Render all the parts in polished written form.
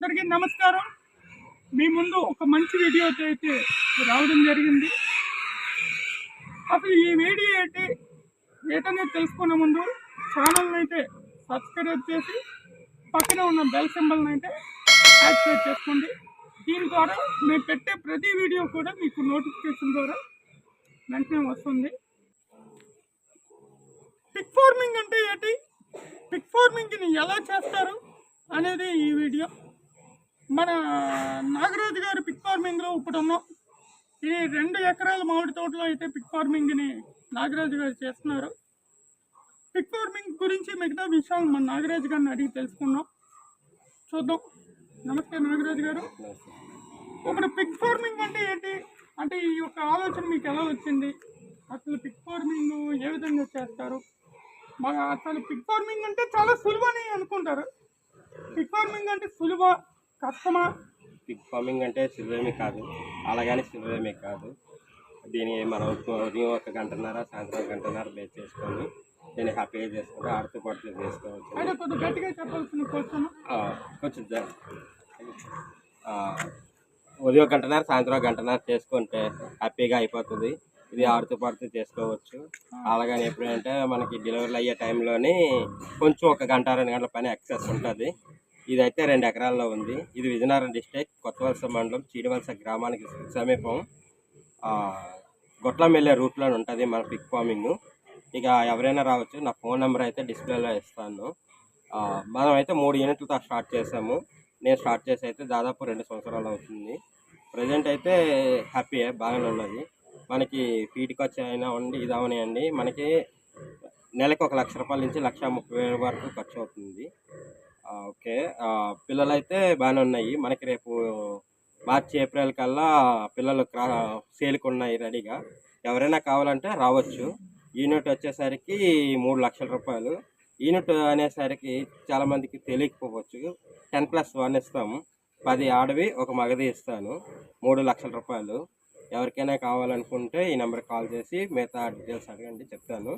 అందరికీ నమస్కారం. మీ ముందు ఒక మంచి వీడియోతో అయితే రావడం జరిగింది. అసలు ఈ వీడియో ఏటనేది తెలుసుకునే ముందు ఛానల్ని అయితే సబ్స్క్రైబ్ చేసి పక్కన ఉన్న బెల్ సింబల్ని అయితే యాక్టివేట్ చేసుకోండి. దీని ద్వారా మేము పెట్టే ప్రతి వీడియో కూడా మీకు నోటిఫికేషన్ ద్వారా వెంటనే వస్తుంది. పిగ్ ఫార్మింగ్ అంటే ఏంటి, పిగ్ ఫార్మింగ్ని ఎలా చేస్తారు అనేది ఈ వీడియో. మన నాగరాజు గారు పిగ్ ఫార్మింగ్లో ఇప్పుడు ఉన్నాం. ఈ 2 ఎకరాల మామిడి తోటలో అయితే పిగ్ ఫార్మింగ్ని నాగరాజు గారు చేస్తున్నారు. పిగ్ ఫార్మింగ్ గురించి మిగతా విషయాలు మన నాగరాజు గారిని అడిగి తెలుసుకున్నాం. చూద్దాం. నమస్తే నాగరాజు గారు. ఇప్పుడు పిగ్ ఫార్మింగ్ అంటే ఏంటి, అంటే ఈ యొక్క ఆలోచన మీకు ఎలా వచ్చింది, అసలు పిగ్ ఫార్మింగ్ ఏ విధంగా చేస్తారు? అసలు పిగ్ ఫార్మింగ్ అంటే చాలా సులువని అనుకుంటారు. పిగ్ ఫార్మింగ్ అంటే సులువా కష్టమా? పిగ్ ఫార్మింగ్ అంటే సులువేమీ కాదు, అలాగని సులువేమీ కాదు. దీన్ని మనం ఉదయం 1 గంటన్నర, సాయంత్రం 1 గంటన్నర బేస్ చేసుకొని దీన్ని హ్యాపీగా చేసుకుంటే ఆడుతూ పాటుతూ చేసుకోవచ్చు. అంటే కొద్దిగా గట్టిగా చెప్పాల్సిన క్వశ్చన్. కొంచెం ఉదయం 1 గంటన్నర, సాయంత్రం 1 గంటన్నర చేసుకుంటే హ్యాపీగా అయిపోతుంది. ఇది ఆడుతూ పాడుతూ చేసుకోవచ్చు. అలాగని ఎప్పుడంటే మనకి డెలివరీలు అయ్యే టైంలోని కొంచెం 1 గంట 2 గంటల పని ఎక్సెస్ ఉంటుంది. ఇదైతే 2 ఎకరాల్లో ఉంది. ఇది విజయనగరం డిస్ట్రిక్ట్ కొత్తవలస మండలం చీడివలస గ్రామానికి సమీపం గొట్లం వెళ్ళే రూట్లో ఉంటుంది మన పిగ్ ఫార్మింగ్. ఇక ఎవరైనా రావచ్చు. నా ఫోన్ నెంబర్ అయితే డిస్ప్లేలో ఇస్తాను. మనం అయితే 3 యూనిట్లతో స్టార్ట్ చేసాము. నేను స్టార్ట్ చేసి అయితే దాదాపు 2 సంవత్సరాలు అవుతుంది. ప్రజెంట్ అయితే హ్యాపీయే, బాగానే ఉన్నది. మనకి ఫీడ్ ఖర్చు అయినా ఉండి ఇదవనియండి, మనకి నెలకు 1 లక్ష రూపాయల నుంచి 1,30,000 వరకు ఖర్చు అవుతుంది. ఓకే. పిల్లలైతే బాగానే ఉన్నాయి. మనకి రేపు మార్చి ఏప్రిల్ కల్లా పిల్లలు సేల్కి ఉన్నాయి రెడీగా. ఎవరైనా కావాలంటే రావచ్చు. యూనిట్ వచ్చేసరికి 3 లక్షల రూపాయలు. యూనిట్ అనేసరికి చాలామందికి తెలియకపోవచ్చు. 10+1 ఇస్తాము. 10 ఆడవి 1 మగది ఇస్తాను. 3 లక్షల రూపాయలు. ఎవరికైనా కావాలనుకుంటే ఈ నెంబర్కి కాల్ చేసి మిగతా డీటెయిల్స్ అడగండి, చెప్తాను.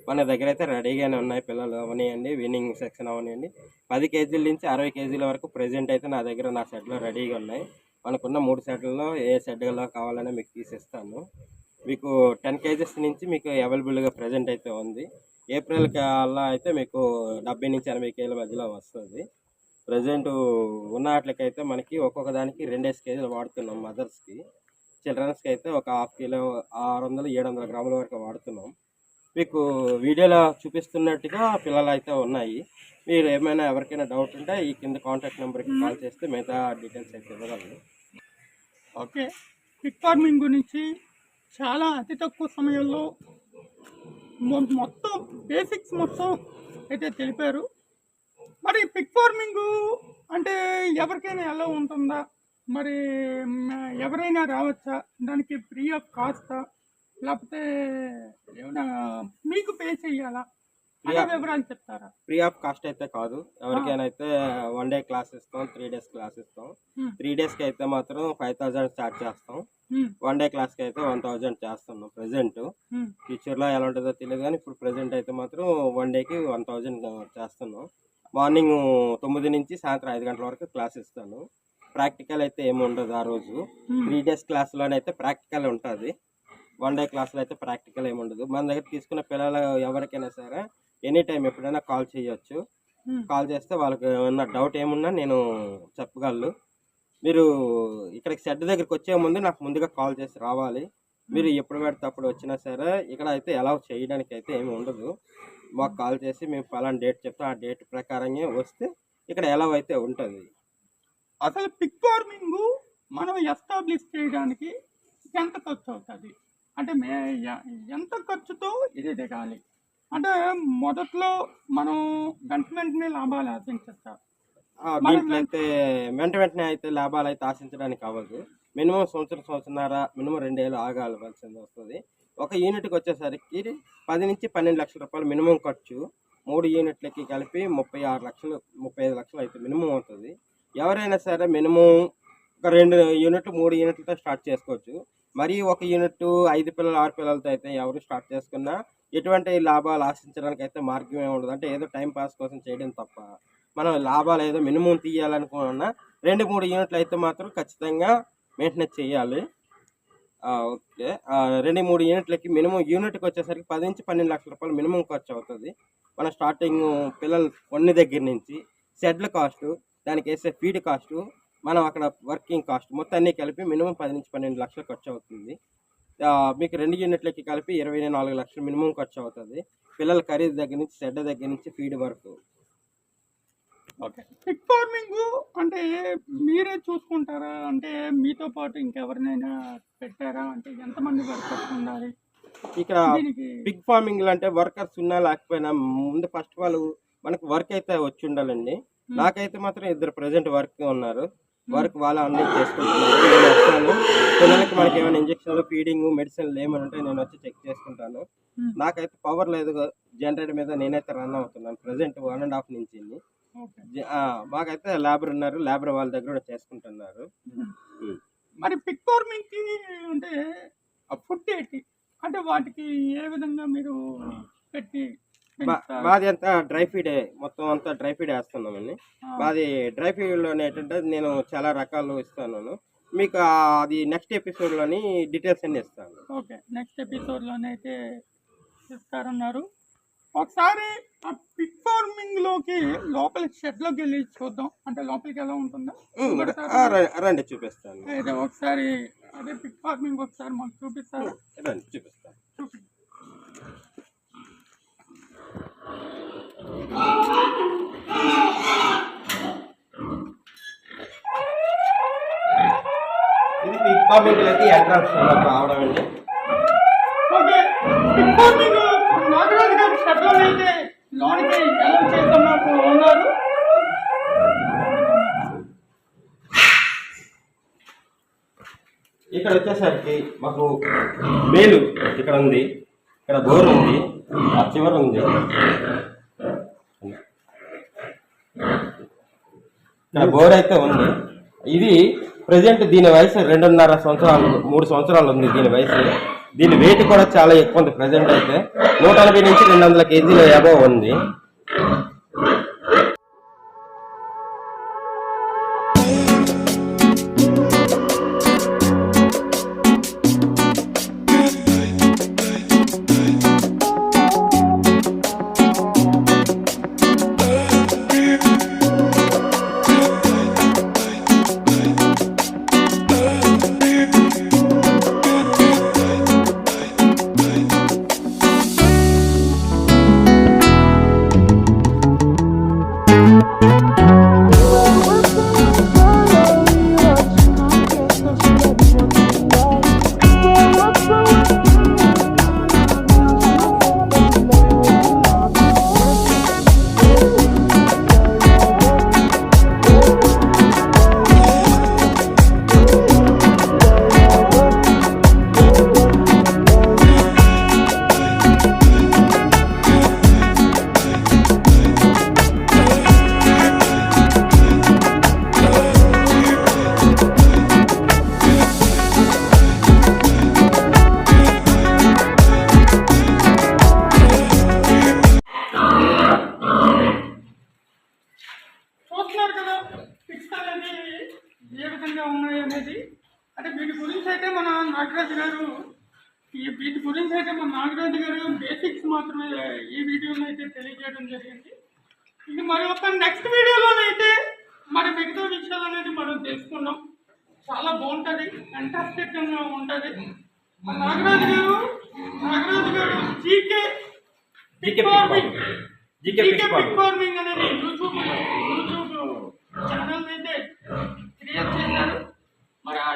మన దగ్గర అయితే రెడీగానే ఉన్నాయి. పిల్లలు అవనివ్వండి, విన్నింగ్ సెక్షన్ అవనివ్వండి, 10 కేజీల నుంచి 60 కేజీల వరకు ప్రజెంట్ అయితే నా దగ్గర నా షెడ్లో రెడీగా ఉన్నాయి. మనకున్న 3 షెడ్లలో ఏ షెడ్లో కావాలనే మీకు తీసిస్తాను. మీకు 10 కేజీస్ నుంచి మీకు అవైలబుల్గా ప్రజెంట్ అయితే ఉంది. ఏప్రిల్ కల్లా అయితే మీకు 70 నుంచి 80 కేజీల మధ్యలో వస్తుంది. ప్రజెంట్ ఉన్న వాటికైతే మనకి ఒక్కొక్క దానికి 2 కేజీలు వాడుతున్నాం. మదర్స్కి, చిల్డ్రన్స్కి అయితే ఒక 1/2 కిలో 600-700 గ్రాముల వరకు వాడుతున్నాం. మీకు వీడియోలో చూపిస్తున్నట్టుగా పిల్లలు అయితే ఉన్నాయి. మీరు ఏమైనా ఎవరికైనా డౌట్ ఉంటే ఈ కింద కాంటాక్ట్ నెంబర్కి కాల్ చేస్తే మిగతా డీటెయిల్స్ అయితే ఇవ్వగలను. ఓకే. పిగ్ ఫార్మింగ్ గురించి చాలా అతి తక్కువ సమయంలో మొత్తం బేసిక్స్ మొత్తం అయితే తెలిపారు. మరి పిగ్ ఫార్మింగ్ అంటే ఎవరికైనా ఎలా ఉంటుందా, మరి ఎవరైనా రావచ్చా, దానికి ఫ్రీ ఆఫ్ కాస్టా, లేకపోతే ఏమైనా మీకు పే చేయాలా, వివరాలు చెప్తారా? ఫ్రీ ఆఫ్ కాస్ట్ అయితే కాదు. ఎవరికైనా అయితే 1 డే క్లాస్ ఇస్తాం, 3 డేస్ క్లాస్ ఇస్తాం. 3 డేస్కి అయితే మాత్రం 5,000 స్టార్ట్ చేస్తాం. 1 డే క్లాస్కి అయితే 1,000 చేస్తున్నాం. ప్రజెంట్ ఫ్యూచర్లో ఎలా ఉంటుందో తెలియదు, కానీ ఇప్పుడు ప్రజెంట్ అయితే మాత్రం 1 డేకి 1,000 చేస్తున్నాం. మార్నింగ్ 9 నుంచి సాయంత్రం 5 గంటల వరకు క్లాస్ ఇస్తాను. ప్రాక్టికల్ అయితే ఏమి ఉండదు ఆ రోజు. 3 డేస్ క్లాస్లోనైతే ప్రాక్టికల్ ఉంటుంది. 1 డే క్లాస్లో అయితే ప్రాక్టికల్ ఏమి ఉండదు. మన దగ్గర తీసుకున్న పిల్లలు ఎవరికైనా సరే ఎనీ టైం ఎప్పుడైనా కాల్ చేయొచ్చు. కాల్ చేస్తే వాళ్ళకి ఏమన్నా డౌట్ ఏమున్నా నేను చెప్పగలను. మీరు ఇక్కడికి షెడ్ దగ్గరికి వచ్చే ముందు నాకు ముందుగా కాల్ చేసి రావాలి. మీరు ఎప్పుడు పెడితే అప్పుడు వచ్చినా సరే ఇక్కడ అయితే అలౌ చేయడానికి అయితే ఏమి ఉండదు. మాకు కాల్ చేసి మేము పలానా డేట్ చెప్తాం, ఆ డేట్ ప్రకారంగా వస్తే ఇక్కడ అలౌ అయితే ఉంటుంది. అసలు పిగ్ ఫార్మింగ్ మనం ఎస్టాబ్లిష్ చేయడానికి ఎంత ఖర్చు అవుతుంది, అంటే ఎంత ఖర్చుతో ఇది దిగాలి, అంటే మొదట్లో మనం వెంటనే లాభాలు ఆశించచ్చా? దీంట్లో అయితే వెంటనే అయితే లాభాలు అయితే ఆశించడానికి అవ్వదు. మినిమం సంవత్సరన్నర, మినిమం 2 ఏళ్ళు ఆగాల్సింది వస్తుంది. ఒక యూనిట్కి వచ్చేసరికి 10 నుంచి 12 లక్షల రూపాయలు మినిమం ఖర్చు. 3 యూనిట్లకి కలిపి 36 లక్షలు, 35 లక్షలు అయితే మినిమం అవుతుంది. ఎవరైనా సరే మినిమం ఒక 2 యూనిట్లు 3 యూనిట్లతో స్టార్ట్ చేసుకోవచ్చు. మరి ఒక యూనిట్ 5 పిల్లలు 6 పిల్లలతో అయితే ఎవరు స్టార్ట్ చేసుకున్నా ఎటువంటి లాభాలు ఆశించడానికి అయితే మార్గం ఏమి ఉండదు. అంటే ఏదో టైం పాస్ కోసం చేయడం తప్ప మనం లాభాలు ఏదో మినిమం తీయాలనుకున్నా 2-3 యూనిట్లు అయితే మాత్రం ఖచ్చితంగా మెయింటెనెన్స్ చేయాలి. ఓకే. 2-3 యూనిట్లకి మినిమం యూనిట్కి వచ్చేసరికి 10 నుంచి 12 లక్షల రూపాయలు మినిమం ఖర్చు అవుతుంది. మన స్టార్టింగ్ పిల్లలు కొన్ని దగ్గర నుంచి షెడ్ల కాస్టు, దానికి వేసే ఫీడ్ కాస్టు, మనం అక్కడ వర్కింగ్ కాస్ట్ మొత్తం అన్నీ కలిపి మినిమం 10 నుంచి 12 లక్షలు ఖర్చు అవుతుంది. మీకు 2 యూనిట్లకి కలిపి 24 లక్షలు మినిమం ఖర్చు అవుతుంది. పిల్లల ఖరీదు దగ్గర నుంచి షెడ్ దగ్గర నుంచి ఫీడ్ వరకు. ఓకే. పిగ్ ఫార్మింగ్ అంటే మీరే చూసుకుంటారా? అంటే మీతో పాటు ఇంకెవరినైనా పెట్టారా? అంటే ఎంతమంది వర్కర్స్ ఉండాలి ఇక్కడ దీనికి? పిగ్ ఫార్మింగ్ అంటే వర్కర్స్ ఉన్నా లేకపోయినా ముందు ఫస్ట్ ఆఫ్ ఆల్ మనకు వర్క్ అయితే వచ్చి ఉండాలండి. నాకైతే మాత్రం 2 ప్రజెంట్ వర్క్ ఉన్నారు. వర్క్ వాళ్ళు అన్ని చేసుకుంటున్నారు. నేను వస్తాను, పిల్లలకి మనకి ఏమైనా ఇంజక్షన్లు, ఫీడింగ్, మెడిసిన్లు ఏమైనా ఉంటే నేను వచ్చి చెక్ చేసుకుంటాను. నాకైతే పవర్ లేదు, జనరేటర్ మీద నేనైతే రన్ అవుతున్నాను ప్రజెంట్ 1.5 నుంచి. మాకైతే లేబర్ ఉన్నారు, లేబర్ వాళ్ళ దగ్గర చేసుకుంటున్నారు. మరి పిగ్ ఫార్మింగ్ కి అంటే ఫుడ్ ఏంటి? అంటే వాటికి ఏ విధంగా మీరు పెట్టి మాది అంతా డ్రై ఫీడే, మొత్తం అంతా డ్రై ఫీడ్ వేస్తున్నామండి. మాది డ్రై ఫీడ్లోనే ఏంటంటే నేను చాలా రకాలు ఇస్తాను. మీకు అది నెక్స్ట్ ఎపిసోడ్లోని డీటెయిల్స్ అన్ని ఇస్తాను. ఓకే, నెక్స్ట్ ఎపిసోడ్లోనే అయితే ఇస్తారన్నారు. ఒకసారి ఆ పిగ్ ఫార్మింగ్ లోకి లోపలికి షెడ్లోకి వెళ్ళి చూద్దాం. అంటే లోపలికి ఎలా ఉంటుందో రండి చూపిస్తాను. అయితే ఒకసారి అదే పిగ్ ఫార్మింగ్ ఒకసారి మాకు చూపిస్తారా? రండి చూపిస్తాను. ఇది పిగ్ ఫార్మింగ్ లోకి ఎంట్రన్స్ రావడం అండి. ఓకే, పిగ్ ఫార్మింగ్ నాగరాజు గారి షెడ్లో అయితే లోనికి ఎలా చేస్తున్నట్టు ఉన్నారు. ఇక్కడ వచ్చేసరికి మాకు మేలు ఇక్కడ ఉంది, ఇక్కడ బోర్ ఉంది, ఆ చివర ఉంది, ఇక్కడ బోర్ అయితే ఉంది. ఇది ప్రజెంట్ దీని వయసు 2.5 సంవత్సరాలు 3 సంవత్సరాలు ఉంది దీని వయసు. దీని వెయిట్ కూడా చాలా ఎక్కువ ఉంది. ప్రజెంట్ అయితే 180 నుంచి 200 కేజీల అబవ్ ఉంది. చూస్తున్నారు కదా పిక్స్ అనేది ఏ విధంగా ఉన్నాయి అనేది. అంటే వీటి గురించి అయితే మన నాగరాజు గారు బేసిక్స్ మాత్రమే ఈ వీడియోలో అయితే తెలియజేయడం జరిగింది. ఇది మరి ఒక నెక్స్ట్ వీడియోలోనైతే మరి మిగతా విషయాలు అనేది మనం తెలుసుకున్నాం. చాలా బాగుంటుంది, ఫెంటాస్టిక్గా ఉంటుంది. నాగరాజు గారు జీకే పిగ్ ఫార్మింగ్ అనేది యూట్యూబ్ ఛానల్ అయితే క్రియేట్ చేశారు. మరి ఆ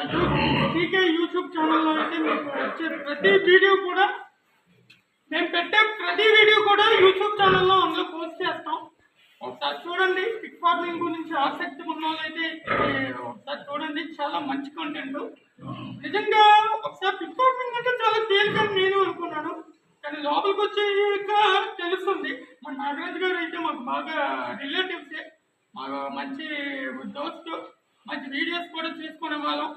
జీకే యూట్యూబ్ ఛానల్లో అయితే మీకు వచ్చే ప్రతి వీడియో కూడా మేము పెట్టే ప్రతి వీడియో కూడా యూట్యూబ్ ఛానల్లో అందులో పోస్ట్ చేస్తాం. ఒకసారి చూడండి. పిగ్ ఫార్మింగ్ గురించి ఆసక్తి ఉన్న వాళ్ళైతే ఒకసారి చూడండి, చాలా మంచి కంటెంట్. నిజంగా ఒకసారి పిగ్ ఫార్మింగ్ అంటే చాలా తేలికని నేను అనుకున్నాను, కానీ లోపలికి వచ్చాక తెలుస్తుంది. మన నాగరాజు గారు అయితే మాకు బాగా రిలేటివ్సే, మాకు మంచి దోస్తు, మంచి వీడియోస్ కూడా చేసుకునే వాళ్ళం.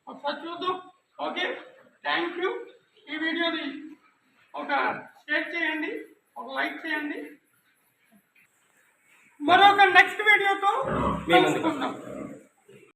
ఒకసారి చూద్దాం. Okay, thank you. ఈ వీడియోని ఒక షేర్ చేయండి, ఒక లైక్ చేయండి. మరొక నెక్స్ట్ వీడియోతో కలుసుకుందాం.